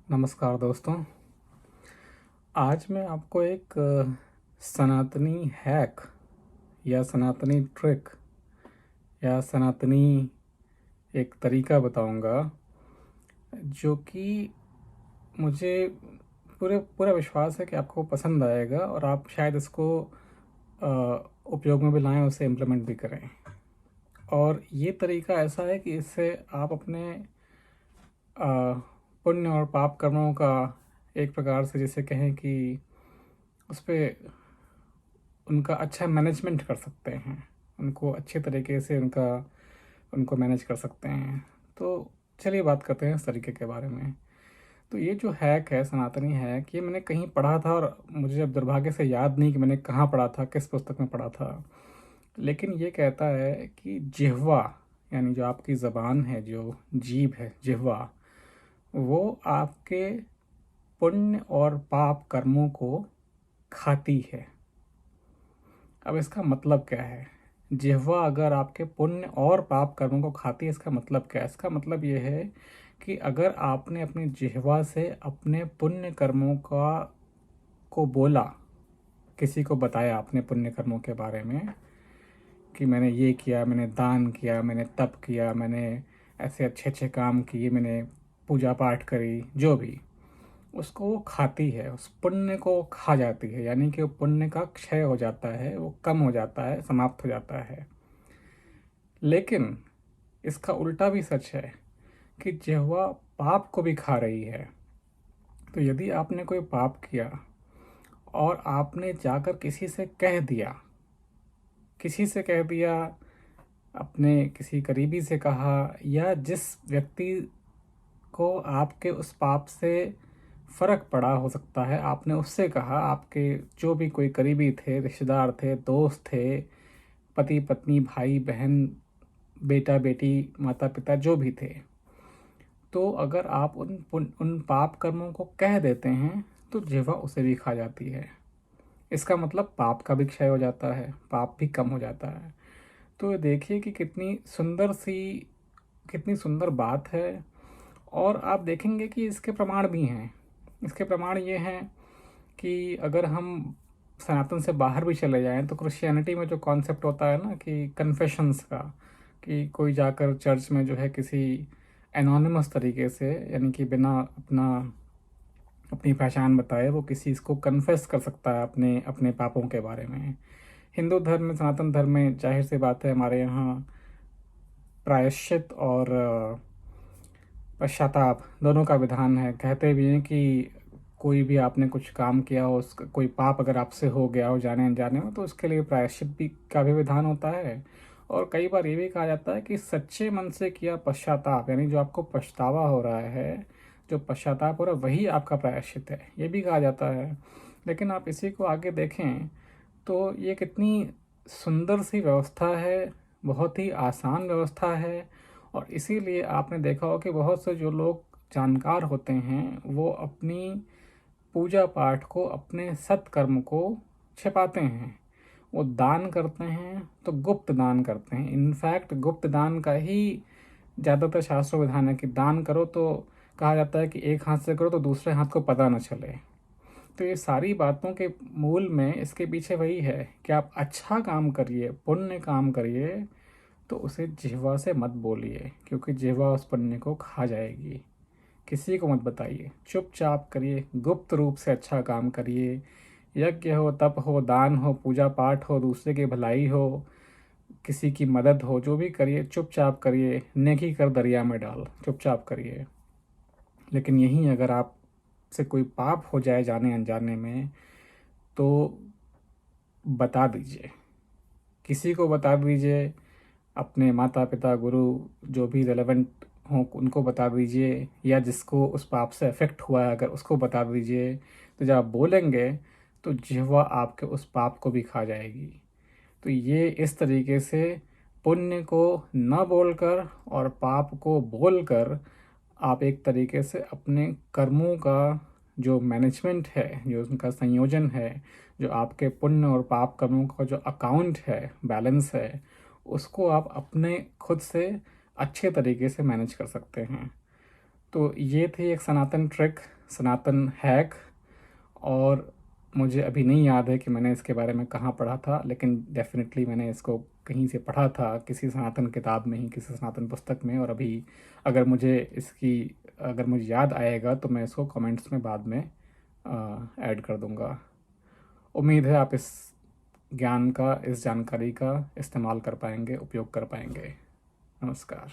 नमस्कार दोस्तों। आज मैं आपको एक सनातनी हैक या सनातनी ट्रिक या सनातनी एक तरीका बताऊंगा, जो कि मुझे पूरे पूरा विश्वास है कि आपको पसंद आएगा और आप शायद इसको अ, उपयोग में भी लाएं, उसे इम्प्लीमेंट भी करें। और ये तरीका ऐसा है कि इससे आप अपने अ, पुण्य और पाप कर्मों का एक प्रकार से, जैसे कहें कि उस पर उनका अच्छा मैनेजमेंट कर सकते हैं, उनको अच्छे तरीके से उनको मैनेज कर सकते हैं। तो चलिए बात करते हैं इस तरीके के बारे में। तो ये जो हैक है, सनातनी हैक, ये मैंने कहीं पढ़ा था और मुझे अब दुर्भाग्य से याद नहीं कि मैंने कहाँ पढ़ा था, किस पुस्तक में पढ़ा था। लेकिन ये कहता है कि जिह्वा, यानी जो आपकी ज़बान है, जो जीभ है, जिह्वा, वो आपके पुण्य और पाप कर्मों को खाती है। अब इसका मतलब क्या है? जिह्वा अगर आपके पुण्य और पाप कर्मों को खाती है, इसका मतलब क्या है? इसका मतलब ये है कि अगर आपने अपनी जिह्वा से अपने पुण्य कर्मों को बोला, किसी को बताया अपने पुण्य कर्मों के बारे में कि मैंने ये किया, मैंने दान किया, मैंने तप किया, मैंने ऐसे अच्छे अच्छे काम किए, मैंने पूजा पाठ करी, जो भी, उसको वो खाती है, उस पुण्य को खा जाती है। यानी कि वो पुण्य का क्षय हो जाता है, वो कम हो जाता है, समाप्त हो जाता है। लेकिन इसका उल्टा भी सच है कि जिह्वा पाप को भी खा रही है। तो यदि आपने कोई पाप किया और आपने जाकर किसी से कह दिया, अपने किसी करीबी से कहा, या जिस व्यक्ति को आपके उस पाप से फ़र्क पड़ा हो सकता है, आपने उससे कहा, आपके जो भी कोई करीबी थे, रिश्तेदार थे, दोस्त थे, पति पत्नी, भाई बहन, बेटा बेटी, माता पिता, जो भी थे, तो अगर आप उन पाप कर्मों को कह देते हैं तो जिह्वा उसे भी खा जाती है। इसका मतलब पाप का भी क्षय हो जाता है, पाप भी कम हो जाता है। तो देखिए कि कितनी सुंदर बात है। और आप देखेंगे कि इसके प्रमाण भी हैं। इसके प्रमाण ये हैं कि अगर हम सनातन से बाहर भी चले जाएं तो क्रिश्चियनिटी में जो कॉन्सेप्ट होता है ना, कि कन्फेशंस का, कि कोई जाकर चर्च में जो है किसी एनोनिमस तरीके से, यानी कि बिना अपनी पहचान बताए, वो किसी इसको कन्फेस कर सकता है अपने अपने पापों के बारे में। हिंदू धर्म में, सनातन धर्म में, जाहिर सी बात है, हमारे यहाँ प्रायश्चित और पश्चाताप दोनों का विधान है। कहते भी हैं कि कोई भी आपने कुछ काम किया हो, उसका कोई पाप अगर आपसे हो गया हो जाने अनजाने में, तो उसके लिए प्रायश्चित भी का भी विधान होता है। और कई बार ये भी कहा जाता है कि सच्चे मन से किया पश्चाताप, यानी जो आपको पछतावा हो रहा है, जो पश्चाताप हो रहा है, वही आपका प्रायश्चित है, ये भी कहा जाता है। लेकिन आप इसी को आगे देखें तो ये कितनी सुंदर सी व्यवस्था है, बहुत ही आसान व्यवस्था है। और इसीलिए आपने देखा हो कि बहुत से जो लोग जानकार होते हैं, वो अपनी पूजा पाठ को, अपने सत्कर्म को छिपाते हैं। वो दान करते हैं तो गुप्त दान करते हैं। इनफैक्ट गुप्त दान का ही ज़्यादातर शास्त्रों विधान है कि दान करो तो कहा जाता है कि एक हाथ से करो तो दूसरे हाथ को पता न चले। तो ये सारी बातों के मूल में, इसके पीछे वही है कि आप अच्छा काम करिए, पुण्य काम करिए, तो उसे जिह्वा से मत बोलिए, क्योंकि जिह्वा उस पुण्य को खा जाएगी। किसी को मत बताइए, चुपचाप करिए, गुप्त रूप से अच्छा काम करिए। यज्ञ हो, तप हो, दान हो, पूजा पाठ हो, दूसरे की भलाई हो, किसी की मदद हो, जो भी करिए चुपचाप करिए। नेकी कर दरिया में डाल, चुपचाप करिए। लेकिन यहीं अगर आप से कोई पाप हो जाए जाने अनजाने में, तो बता दीजिए, किसी को बता दीजिए, अपने माता पिता, गुरु, जो भी रेलेवेंट हों उनको बता दीजिए, या जिसको उस पाप से अफेक्ट हुआ है अगर उसको बता दीजिए। तो जब आप बोलेंगे तो जिह्वा आपके उस पाप को भी खा जाएगी। तो ये इस तरीके से पुण्य को न बोलकर और पाप को बोलकर आप एक तरीके से अपने कर्मों का जो मैनेजमेंट है, जो उनका संयोजन है, जो आपके पुण्य और पाप कर्मों का जो अकाउंट है, बैलेंस है, उसको आप अपने खुद से अच्छे तरीके से मैनेज कर सकते हैं। तो ये थी एक सनातन ट्रिक, सनातन हैक। और मुझे अभी नहीं याद है कि मैंने इसके बारे में कहाँ पढ़ा था, लेकिन डेफिनेटली मैंने इसको कहीं से पढ़ा था, किसी सनातन किताब में ही, किसी सनातन पुस्तक में। और अभी अगर मुझे याद आएगा तो मैं इसको कमेंट्स में बाद में ऐड कर दूंगा। उम्मीद है आप इस जानकारी का इस्तेमाल कर पाएंगे, उपयोग कर पाएंगे। नमस्कार।